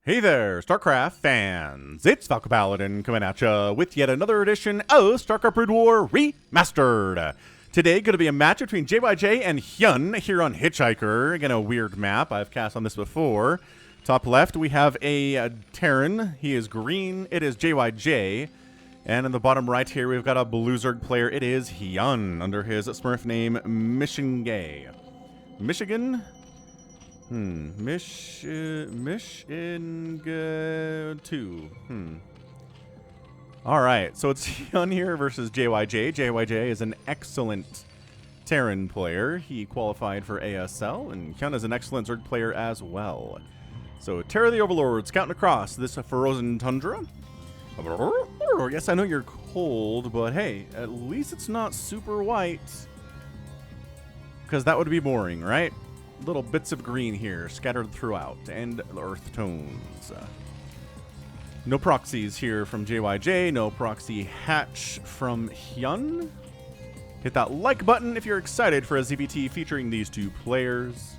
Hey there, StarCraft fans! It's Falcon Paladin coming at ya with yet another edition of StarCraft Brood War Remastered. Today, going to be a match between JyJ and HyuN here on Hitchhiker. Again, a weird map. I've cast on this before. Top left, we have a Terran. He is green. It is JyJ. And in the bottom right here, we've got a Blue Zerg player. It is HyuN under his Smurf name, Michigan. Michigan? Michigan 2. Alright, so it's HyuN here versus JyJ. JyJ is an excellent Terran player. He qualified for ASL, and HyuN is an excellent Zerg player as well. So, Terra the Overlord, scouting across this frozen tundra. Yes, I know you're cold, but hey, at least it's not super white. Because that would be boring, right? Little bits of green here scattered throughout, and earth tones. No proxies here from JyJ, no proxy hatch from HyuN. Hit that like button if you're excited for a ZVT featuring these two players.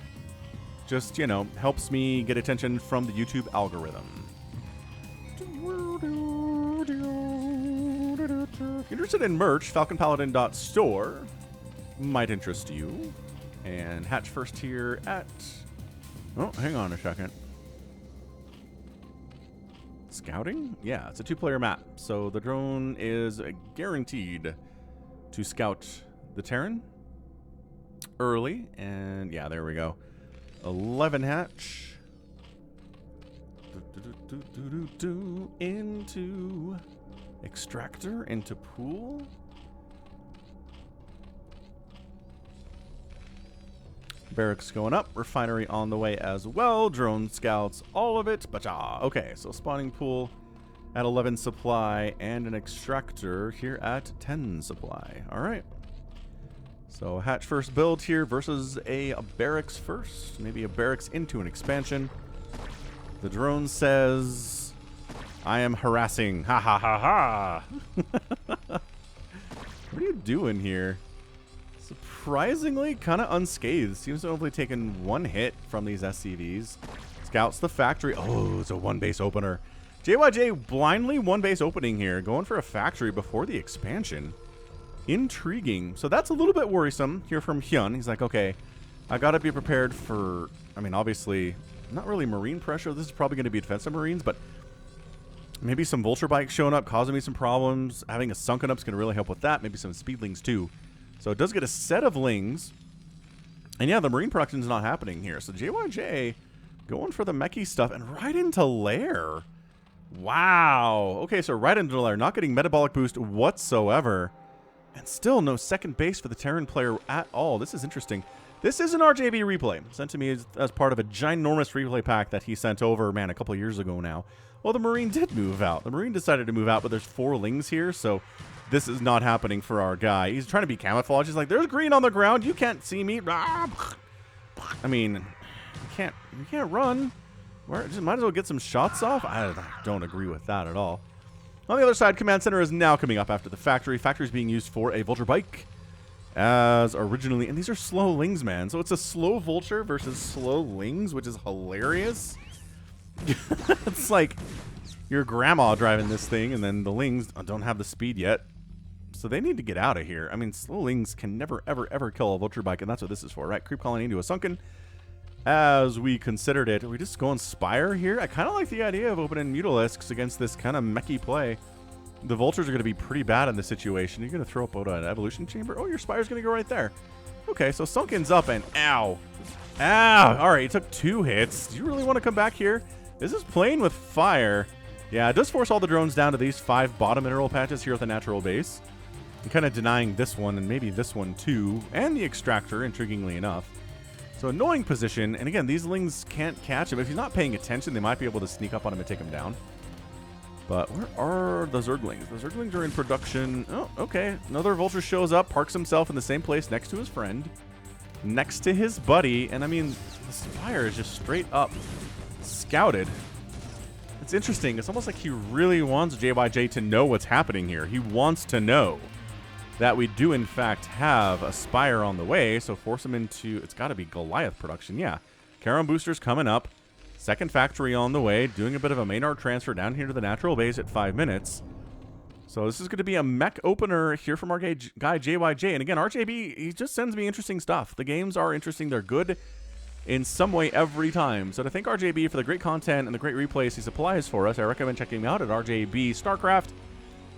Just, you know, helps me get attention from the YouTube algorithm. If you're interested in merch, falconpaladin.store might interest you. And hatch first here at... Oh, hang on a second. Scouting? Yeah, it's a two-player map. So the drone is guaranteed to scout the Terran early. And yeah, there we go. 11 hatch. Into extractor, into pool. Barracks going up, refinery on the way as well, drone scouts, all of it. Bacha! Okay, so spawning pool at 11 supply and an extractor here at 10 supply. All right. So hatch first build here versus a barracks first. Maybe a barracks into an expansion. The drone says, I am harassing. Ha ha ha ha! What are you doing here? Surprisingly, kind of unscathed. Seems to have only taken one hit from these SCVs. Scouts the factory. Oh, it's a one base opener. JyJ blindly one base opening here. Going for a factory before the expansion. Intriguing. So that's a little bit worrisome here from HyuN. He's like, okay, I got to be prepared for, I mean, obviously, not really marine pressure. This is probably going to be defensive marines, but maybe some vulture bikes showing up, causing me some problems. Having a sunken up is going to really help with that. Maybe some speedlings too. So it does get a set of lings. And yeah, the marine production is not happening here. So JyJ going for the mechy stuff and right into lair. Wow. Okay, so right into lair. Not getting metabolic boost whatsoever. And still no second base for the Terran player at all. This is interesting. This is an RJB replay sent to me as part of a ginormous replay pack that he sent over, man, a couple years ago now. Well, the marine did move out. The marine decided to move out, but there's 4 lings here, so this is not happening for our guy. He's trying to be camouflaged. He's like, there's green on the ground. You can't see me. I mean, you can't run. Just might as well get some shots off. I don't agree with that at all. On the other side, command center is now coming up after the factory. Factory is being used for a vulture bike as originally. And these are slow lings, man. So it's a slow vulture versus slow lings, which is hilarious. It's like your grandma driving this thing, and then the lings don't have the speed yet. So they need to get out of here. I mean, slow lings can never, ever, ever kill a vulture bike, and that's what this is for, right? Creep colony into a sunken. As we considered it, are we just going Spire here? I kind of like the idea of opening Mutalisks against this kind of mechy play. The vultures are going to be pretty bad in this situation. You're going to throw up an evolution chamber? Oh, your Spire's going to go right there. Okay, so sunken's up, and ow. Ow! All right, you took 2 hits. Do you really want to come back here? This is playing with fire. Yeah, it does force all the drones down to these 5 bottom mineral patches here at the natural base. I'm kind of denying this one and maybe this one too, and the extractor, intriguingly enough. So annoying position, and again, these lings can't catch him. If he's not paying attention, they might be able to sneak up on him and take him down. But where are the Zerglings? The Zerglings are in production. Oh, okay. Another vulture shows up, parks himself in the same place next to his friend, next to his buddy, and I mean, the Spire is just straight up scouted. It's interesting. It's almost like he really wants JyJ to know what's happening here. He wants to know that we do, in fact, have a Spire on the way, so force him into... It's got to be Goliath production, yeah. Charon boosters coming up. Second factory on the way, doing a bit of a main art transfer down here to the natural base at 5 minutes. So this is going to be a mech opener here from our guy JyJ. And again, RJB, he just sends me interesting stuff. The games are interesting. They're good in some way every time. So to thank RJB for the great content and the great replays he supplies for us, I recommend checking him out at RJB StarCraft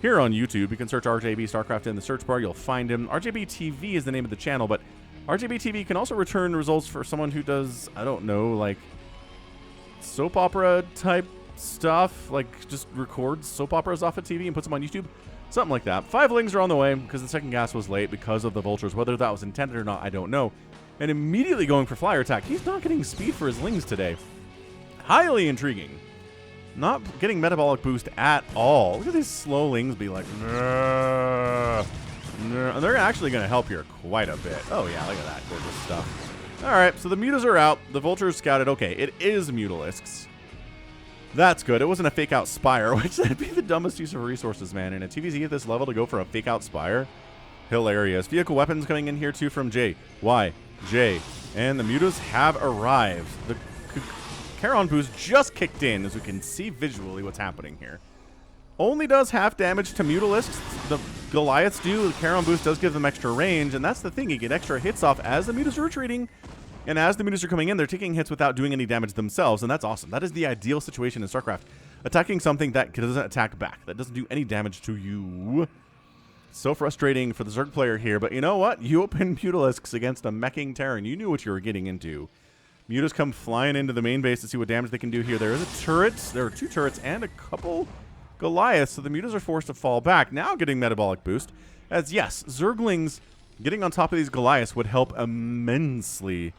here on YouTube. You can search RJB StarCraft in the search bar. You'll find him. RJB TV is the name of the channel, but RJB TV can also return results for someone who does, I don't know, like soap opera type stuff, like just records soap operas off of TV and puts them on YouTube, something like that. 5 lings are on the way because the second gas was late because of the vultures. Whether that was intended or not, I don't know. And immediately going for flyer attack. He's not getting speed for his lings today. Highly intriguing. Not getting metabolic boost at all. Look at these slow lings be like, nah, nah. And they're actually going to help here quite a bit. Oh yeah, look at that gorgeous stuff. All right, so the mutas are out. The vultures scouted. Okay, it is mutalisks. That's good. It wasn't a fake out spire, which would be the dumbest use of resources, man. In a TVZ at this level to go for a fake out spire, hilarious. Vehicle weapons coming in here too from JyJ, and the mutas have arrived. The Charon boost just kicked in, as we can see visually what's happening here. Only does half damage to mutalisks. The Goliaths do. The Charon boost does give them extra range, and that's the thing. You get extra hits off as the mutas are retreating. And as the mutas are coming in, they're taking hits without doing any damage themselves, and that's awesome. That is the ideal situation in StarCraft. Attacking something that doesn't attack back, that doesn't do any damage to you. So frustrating for the Zerg player here, but you know what? You opened mutalisks against a meching Terran. You knew what you were getting into. Mutas come flying into the main base to see what damage they can do here. There is a turret. There are 2 turrets and a couple Goliaths, so the mutas are forced to fall back. Now getting metabolic boost, as yes, Zerglings getting on top of these Goliaths would help immensely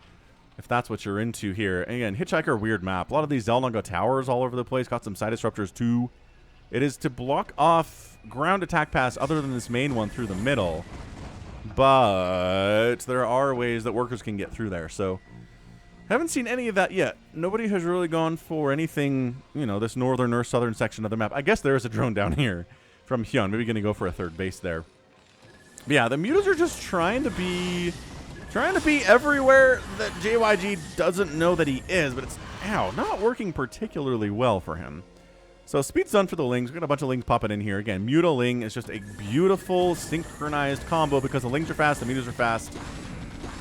if that's what you're into here. And again, Hitchhiker, weird map. A lot of these Zelnaga towers all over the place. Got some side disruptors too. It is to block off ground attack paths other than this main one through the middle. But there are ways that workers can get through there. So haven't seen any of that yet. Nobody has really gone for anything, you know, this northern or southern section of the map. I guess there is a drone down here from HyuN. Maybe going to go for a third base there. But yeah, the mutas are just trying to be everywhere that JyJ doesn't know that he is, but it's, not working particularly well for him. So speed's done for the lings. We've got a bunch of lings popping in here. Again, Muta Ling is just a beautiful synchronized combo because the lings are fast, the mutas are fast,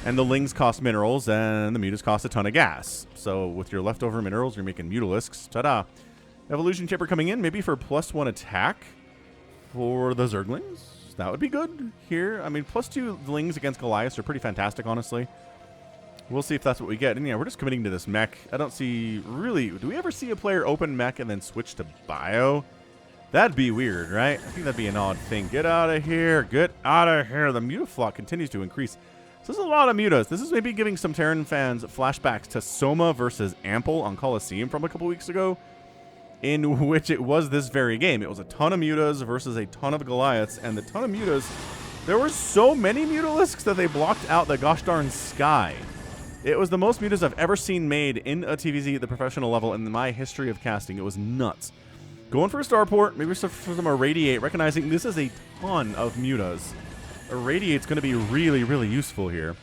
and the lings cost minerals, and the mutas cost a ton of gas. So with your leftover minerals, you're making mutalisks. Ta-da. Evolution Chipper coming in, maybe for +1 attack for the Zerglings. That would be good here. I mean, +2 lings against Goliaths are pretty fantastic, honestly. We'll see if that's what we get. And yeah, we're just committing to this mech. I don't see, really, do we ever see a player open mech and then switch to bio? That'd be weird, right? I think that'd be an odd thing. Get out of here. Get out of here. The mutaflock continues to increase. So there's a lot of mutas. This is maybe giving some Terran fans flashbacks to Soma versus Ample on Coliseum from a couple weeks ago, in which it was this very game. It was a ton of mutas versus a ton of Goliaths, and the ton of mutas, there were so many mutalisks that they blocked out the gosh darn sky. It was the most mutas I've ever seen made in a TVZ at the professional level in my history of casting. It was nuts. Going for a starport, maybe for some irradiate, recognizing this is a ton of mutas. Irradiate's going to be really, really useful here.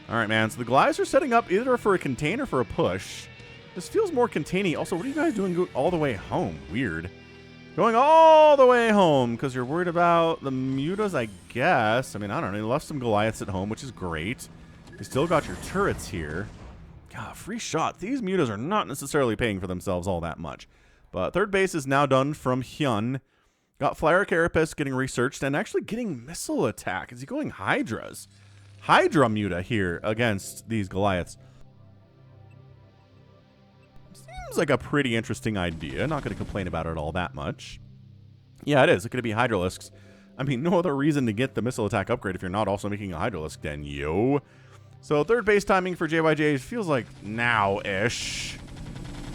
All right, man, so the Goliaths are setting up either for a contain or for a push. This feels more containy. Also, what are you guys doing all the way home? Weird. Going all the way home because you're worried about the mutas, I guess. I mean, I don't know. You left some Goliaths at home, which is great. You still got your turrets here. God, free shot. These mutas are not necessarily paying for themselves all that much. But third base is now done from HyuN. Got Flyer Carapace getting researched and actually getting missile attack. Is he going Hydras? Hydra muta here against these Goliaths. Seems like a pretty interesting idea. Not going to complain about it all that much. Yeah, it is. It's going to be Hydralisks. I mean, no other reason to get the missile attack upgrade if you're not also making a Hydralisk den, yo. So third base timing for JyJ feels like now-ish.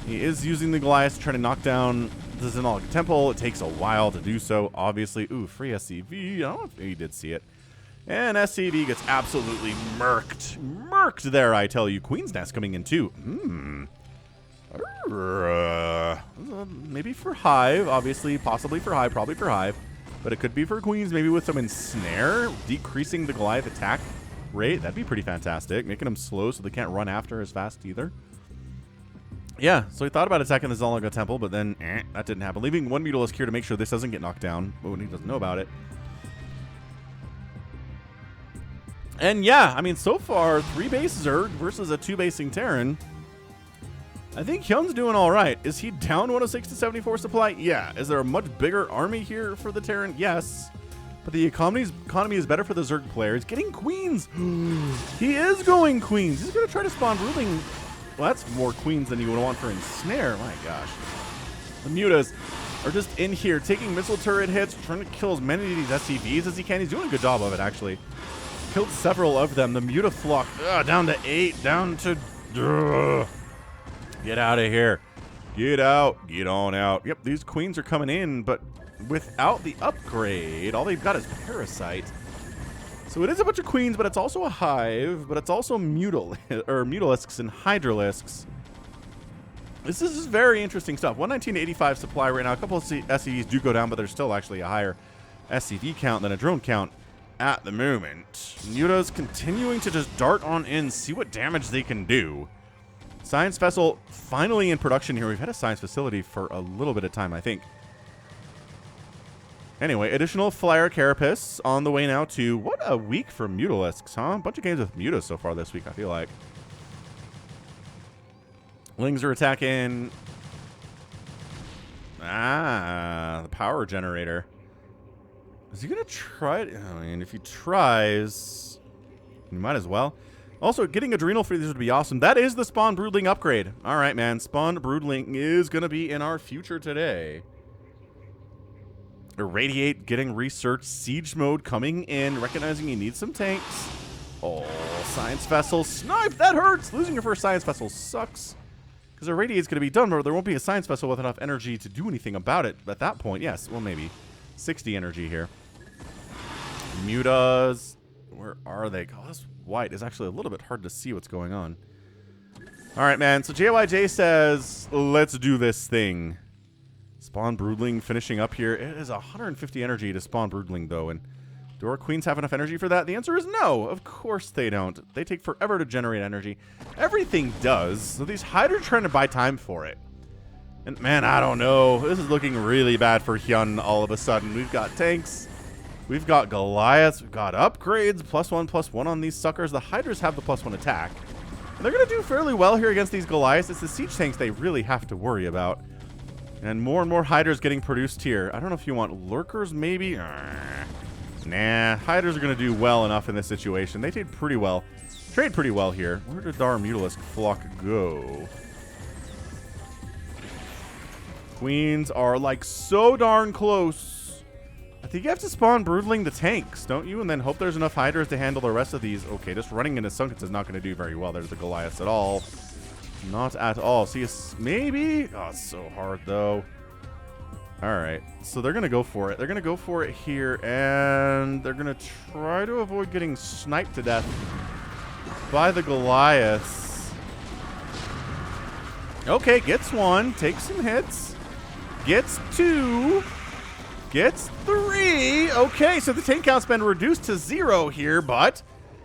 He is using the Goliath to try to knock down the Xenolic Temple. It takes a while to do so, obviously. Ooh, free SCV. I don't know if he did see it. And SCV gets absolutely murked. Murked there, I tell you. Queen's Nest coming in, too. Maybe for Hive, obviously. Possibly for Hive, probably for Hive. But it could be for Queens, maybe with some Ensnare. Decreasing the Goliath attack rate. That'd be pretty fantastic. Making them slow so they can't run after as fast either. Yeah, so he thought about attacking the Zalaga Temple, but then that didn't happen. Leaving one Mutalisk here to make sure this doesn't get knocked down when he doesn't know about it. And yeah, I mean, so far, 3 base Zerg versus a 2-basing Terran. I think HyuN's doing all right. Is he down 106 to 74 supply? Yeah. Is there a much bigger army here for the Terran? Yes. But the economy is better for the Zerg players. Getting queens. He is going queens. He's going to try to spawn ruling. Well, that's more queens than you would want for Ensnare. My gosh. The Mutas are just in here taking missile turret hits, trying to kill as many of these SCVs as he can. He's doing a good job of it, actually. Killed several of them. The Mutaflock down to 8, down to... Get out of here. Get out. Get on out. Yep, these queens are coming in, but without the upgrade, all they've got is Parasite. So it is a bunch of queens, but it's also a hive, but it's also Mutalisks and Hydralisks. This is very interesting stuff. 119.85 supply right now. A couple of SCVs do go down, but there's still actually a higher SCV count than a drone count at the moment. Mutas continuing to just dart on in, see what damage they can do. Science vessel finally in production here. We've had a science facility for a little bit of time, I think. Anyway, additional flyer carapace on the way now to... What a week for Mutalisks, huh? A bunch of games with Mutas so far this week, I feel like. Lings are attacking... the power generator. Is he going to try it? I mean, if he tries... He might as well. Also, getting Adrenal for these would be awesome. That is the Spawn Broodling upgrade. All right, man. Spawn Broodling is going to be in our future today. Irradiate getting researched. Siege mode coming in. Recognizing you need some tanks. Oh, Science Vessel. Snipe! That hurts! Losing your first Science Vessel sucks. Because Irradiate's going to be done, but there won't be a Science Vessel with enough energy to do anything about it. At that point, yes. Well, maybe. 60 energy here. Mutas. Where are they? Oh, this white is actually a little bit hard to see what's going on. All right, man. So JyJ says, let's do this thing. Spawn Broodling finishing up here. It is 150 energy to spawn Broodling, though. And do our queens have enough energy for that? The answer is no. Of course they don't. They take forever to generate energy. Everything does. So these Hydra are trying to buy time for it. And man, I don't know. This is looking really bad for HyuN all of a sudden. We've got tanks. We've got Goliaths. We've got upgrades. +1/+1 on these suckers. The Hydras have the +1 attack. And they're going to do fairly well here against these Goliaths. It's the siege tanks they really have to worry about. And more Hydras getting produced here. I don't know if you want lurkers, maybe. Nah, Hydras are going to do well enough in this situation. They trade pretty well. Here. Where did our Mutalisk flock go? Queens are like so darn close. I think you have to spawn Broodling the tanks, don't you? And then hope there's enough Hydras to handle the rest of these. Okay, just running into Sunkets is not going to do very well. There's the Goliaths at all. Not at all. See, maybe? Oh, it's so hard, though. All right. So they're going to go for it. They're going to go for it here, and they're going to try to avoid getting sniped to death by the Goliaths. Okay, gets 1. Takes some hits. Gets 2. Gets 3. Okay, so the tank count's been reduced to 0 here, but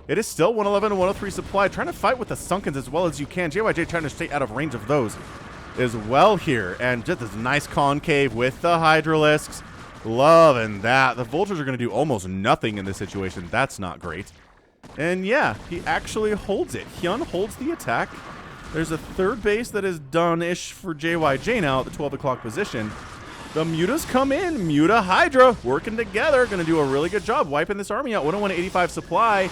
it is still 111 and 103 supply. Trying to fight with the Sunkens as well as you can. JyJ trying to stay out of range of those as well here. And just this nice concave with the Hydralisks. Loving that. The Vultures are going to do almost nothing in this situation. That's not great. And yeah, he actually holds it. HyuN holds the attack. There's a third base that is done-ish for JyJ now at the 12 o'clock position. The Mutas come in. Muta Hydra working together. Going to do a really good job wiping this army out. 101.85 supply.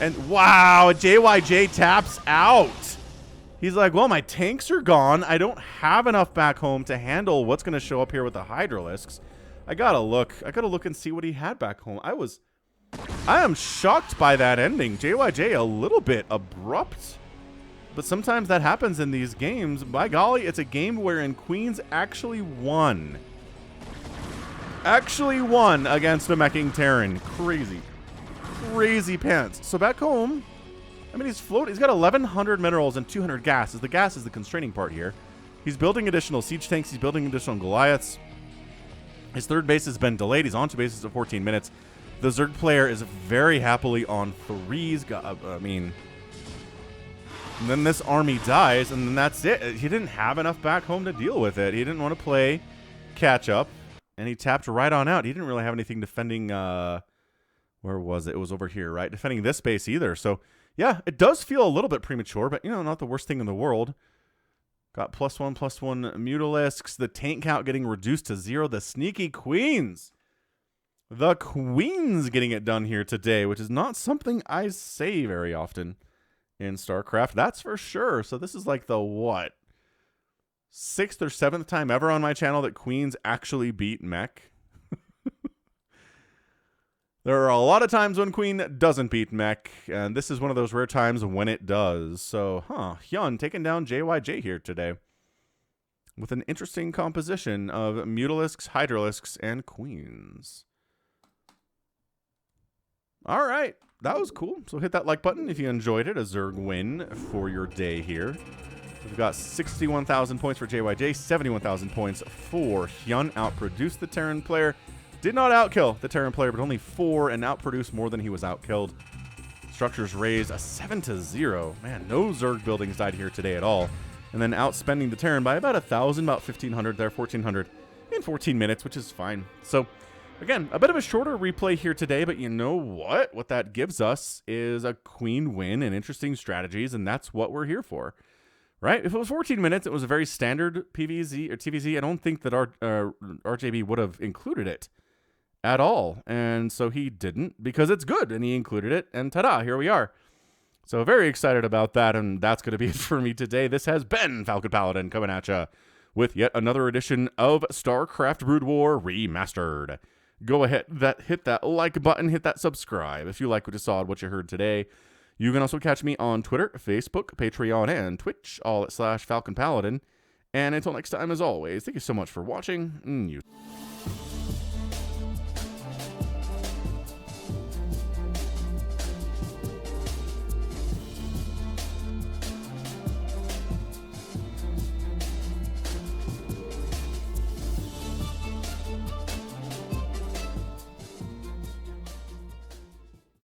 And wow, JyJ taps out. He's like, well, my tanks are gone. I don't have enough back home to handle what's going to show up here with the Hydralisks. I gotta look and see what he had back home. I am shocked by that ending. JyJ a little bit abrupt. But sometimes that happens in these games. By golly, it's a game wherein Queens actually won. Against a meching Terran. Crazy pants. So back home, I mean, he's got 1,100 minerals and 200 gas. The gas is the constraining part here. He's building additional siege tanks. He's building additional Goliaths. His third base has been delayed. He's on to bases of 14 minutes. The Zerg player is very happily on 3s. I mean, And then this army dies, and then that's it. He didn't have enough back home to deal with it. He didn't want to play catch up, and he tapped right on out. He didn't really have anything defending, where was it? It was over here, right? Defending this base either. So, yeah, it does feel a little bit premature, but, you know, not the worst thing in the world. Got +1/+1 Mutalisks. The tank count getting reduced to 0. The sneaky queens. The queens getting it done here today, which is not something I say very often in StarCraft. That's for sure. So this is like the, what, 6th or 7th time ever on my channel that queens actually beat mech. There are a lot of times when queen doesn't beat mech, and this is one of those rare times when it does. So, HyuN taking down JyJ here today with an interesting composition of Mutalisks, Hydralisks, and queens. All right, that was cool. So hit that like button if you enjoyed it. A Zerg win for your day here. We've got 61,000 points for JyJ, 71,000 points for HyuN. Outproduced the Terran player. Did not outkill the Terran player, but only 4 and outproduced more than he was outkilled. Structures raised a 7-0. Man, no Zerg buildings died here today at all. And then outspending the Terran by about 1,000, about 1,500 there, 1,400 in 14 minutes, which is fine. So, again, a bit of a shorter replay here today, but you know what? What that gives us is a queen win and interesting strategies, and that's what we're here for. Right? If it was 14 minutes, it was a very standard PVZ or TVZ. I don't think that our RJB would have included it at all. And so he didn't, because it's good, and he included it, and ta-da, here we are. So very excited about that, and that's going to be it for me today. This has been Falcon Paladin coming at you with yet another edition of StarCraft Brood War Remastered. Go ahead, hit that like button, hit that subscribe if you like what you saw and what you heard today. You can also catch me on Twitter, Facebook, Patreon, and Twitch, all at /Falcon Paladin. And until next time, as always, thank you so much for watching.